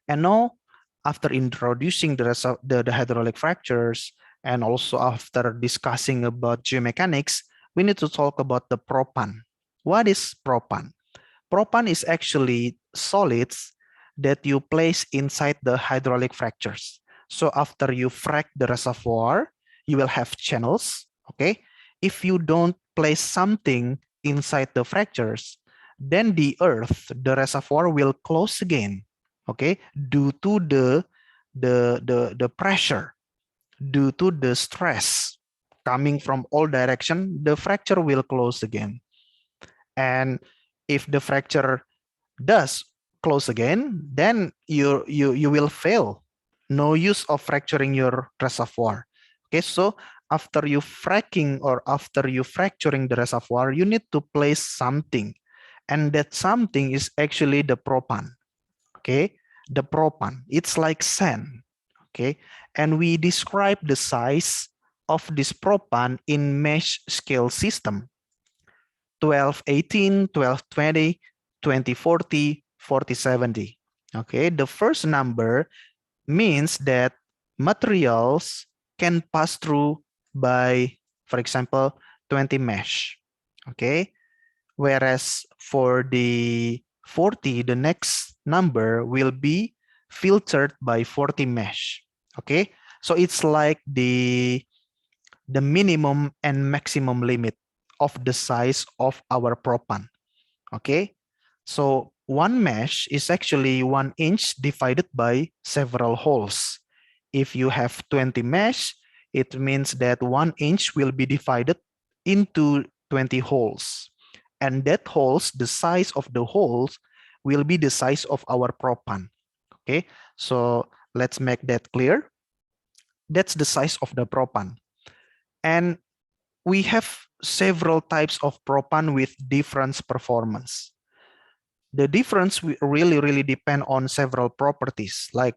And now, after introducing the rest of the hydraulic fractures, and also after discussing about geomechanics, we need to talk about the propan. What is propan? Propan is actually solids that you place inside the hydraulic fractures. So after you frac the reservoir, you will have channels, okay? If you don't place something inside the fractures, then the earth, the reservoir will close again, okay? Due to the pressure, due to the stress coming from all direction, the fracture will close again. And if the fracture does close again, then you will fail. No use of fracturing your reservoir. Okay, so after you fracking or after you fracturing the reservoir, you need to place something, and that something is actually the propan. Okay, the propan. It's like sand. Okay, and we describe the size of this propan in mesh scale system. 1218, 1220, 2040, 4070. Okay, the first number means that materials can pass through by, for example, 20 mesh. Okay, whereas for the 40, the next number will be filtered by 40 mesh. Okay, so it's like the minimum and maximum limit of the size of our propan. Okay, so one mesh is actually 1 inch divided by several holes. If you have 20 mesh, it means that 1 inch will be divided into 20 holes. And that holes, the size of the holes will be the size of our propan. Okay, so let's make that clear. That's the size of the propan. And we have several types of propan with different performance. The difference really depend on several properties, like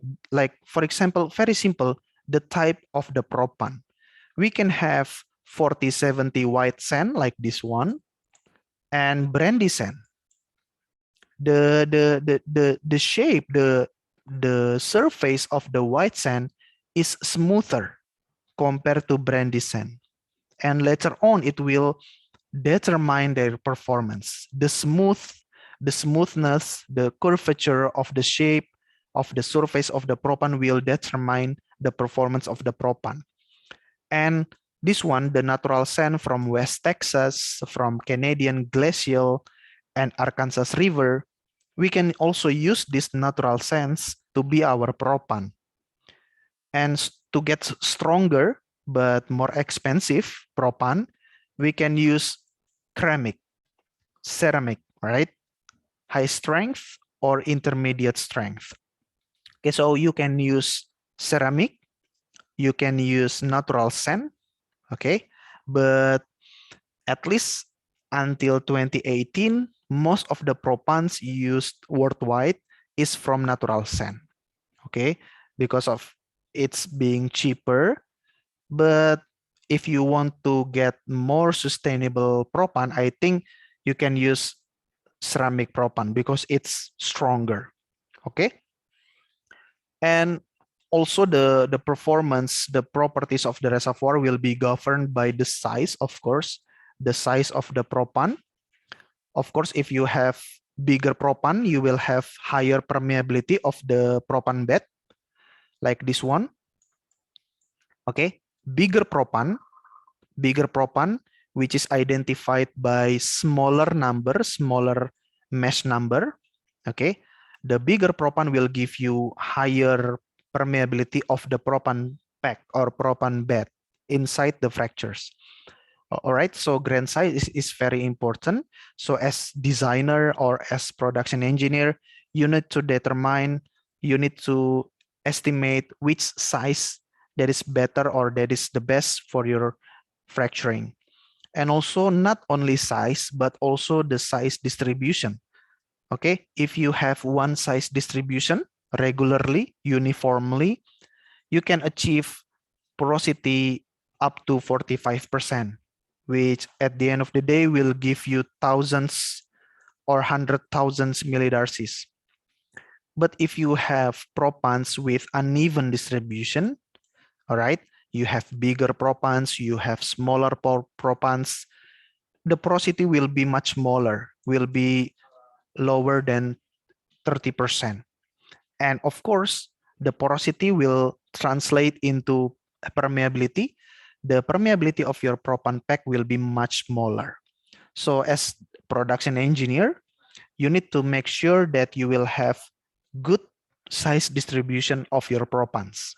for example, very simple, the type of the propan. We can have 4070 white sand like this one, and brandy sand. The shape, the surface of the white sand is smoother compared to brandy sand, and later on it will determine their performance. The smoothness, the curvature of the shape of the surface of the propan will determine the performance of the propan. And this one, the natural sand from West Texas, from Canadian Glacial and Arkansas River, we can also use this natural sands to be our propan. And to get stronger but more expensive propan, we can use ceramic, right? High strength or intermediate strength. Okay, so you can use ceramic, you can use natural sand, okay? But at least until 2018, most of the propans used worldwide is from natural sand, okay? Because of it's being cheaper. But if you want to get more sustainable propan, I think you can use ceramic propan because it's stronger. Okay, and also the performance, the properties of the reservoir will be governed by the size, of course, the size of the propan. Of course, if you have bigger propan, you will have higher permeability of the propan bed, like this one. Okay, bigger propan, which is identified by smaller number, smaller mesh number. Okay, the bigger propan will give you higher permeability of the propan pack or propan bed inside the fractures. All right, so grain size is very important. So as designer or as production engineer, you need to determine, you need to estimate which size that is better or that is the best for your fracturing. And also not only size, but also the size distribution. Okay, if you have one size distribution regularly, uniformly, you can achieve porosity up to 45%, which at the end of the day will give you thousands or 100,000 millidarcies. But if you have propans with uneven distribution, all right, you have bigger propans, you have smaller propans, the porosity will be much smaller, will be lower than 30%. And of course, the porosity will translate into permeability. The permeability of your propan pack will be much smaller. So as production engineer, you need to make sure that you will have good size distribution of your propans.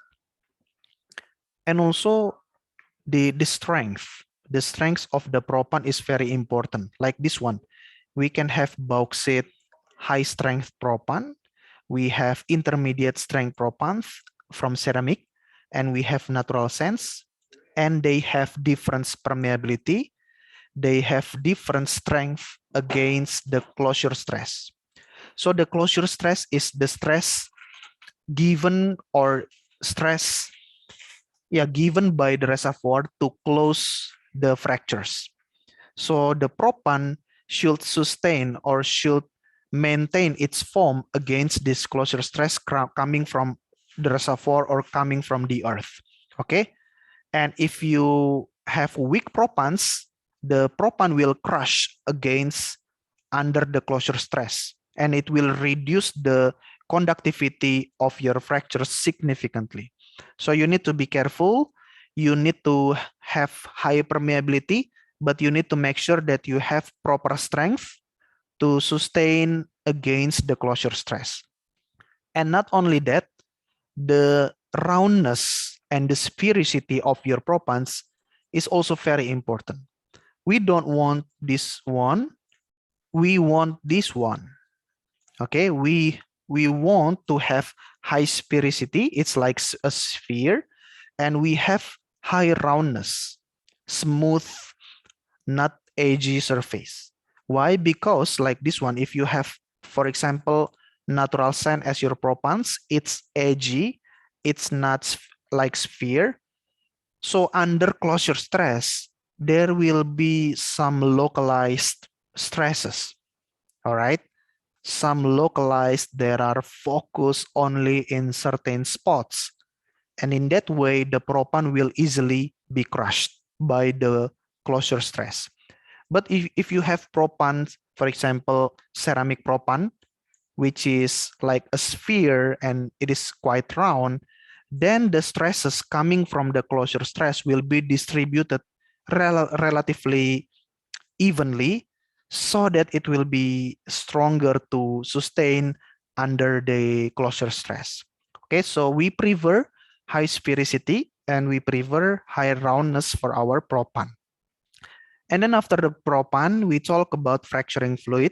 And also the strength. The strength of the propan is very important. Like this one, we can have bauxite high strength propan. We have intermediate strength propans from ceramic, and we have natural sands, and they have different permeability. They have different strength against the closure stress. So the closure stress is the stress given or stress given by the reservoir to close the fractures. So the propan should sustain or should maintain its form against this closure stress coming from the reservoir or coming from the earth. Okay. And if you have weak propans, the propan will crush against under the closure stress, and it will reduce the conductivity of your fractures significantly. So you need to be careful. You need to have high permeability, but you need to make sure that you have proper strength to sustain against the closure stress. And not only that, the roundness and the sphericity of your propans is also very important. We don't want this one. We want this one. Okay, we want to have high sphericity. It's like a sphere, and we have high roundness, smooth, not edgy surface. Why? Because like this one, if you have, for example, natural sand as your propans, it's edgy, it's not like sphere. So under closure stress, there will be some localized stresses. All right. Some localized that are focused only in certain spots. And in that way, the propan will easily be crushed by the closure stress. But if you have propan, for example, ceramic propan, which is like a sphere and it is quite round, then the stresses coming from the closure stress will be distributed relatively evenly, so that it will be stronger to sustain under the closure stress. Okay, so we prefer high sphericity and we prefer high roundness for our propan. And then after the propan, we talk about fracturing fluid.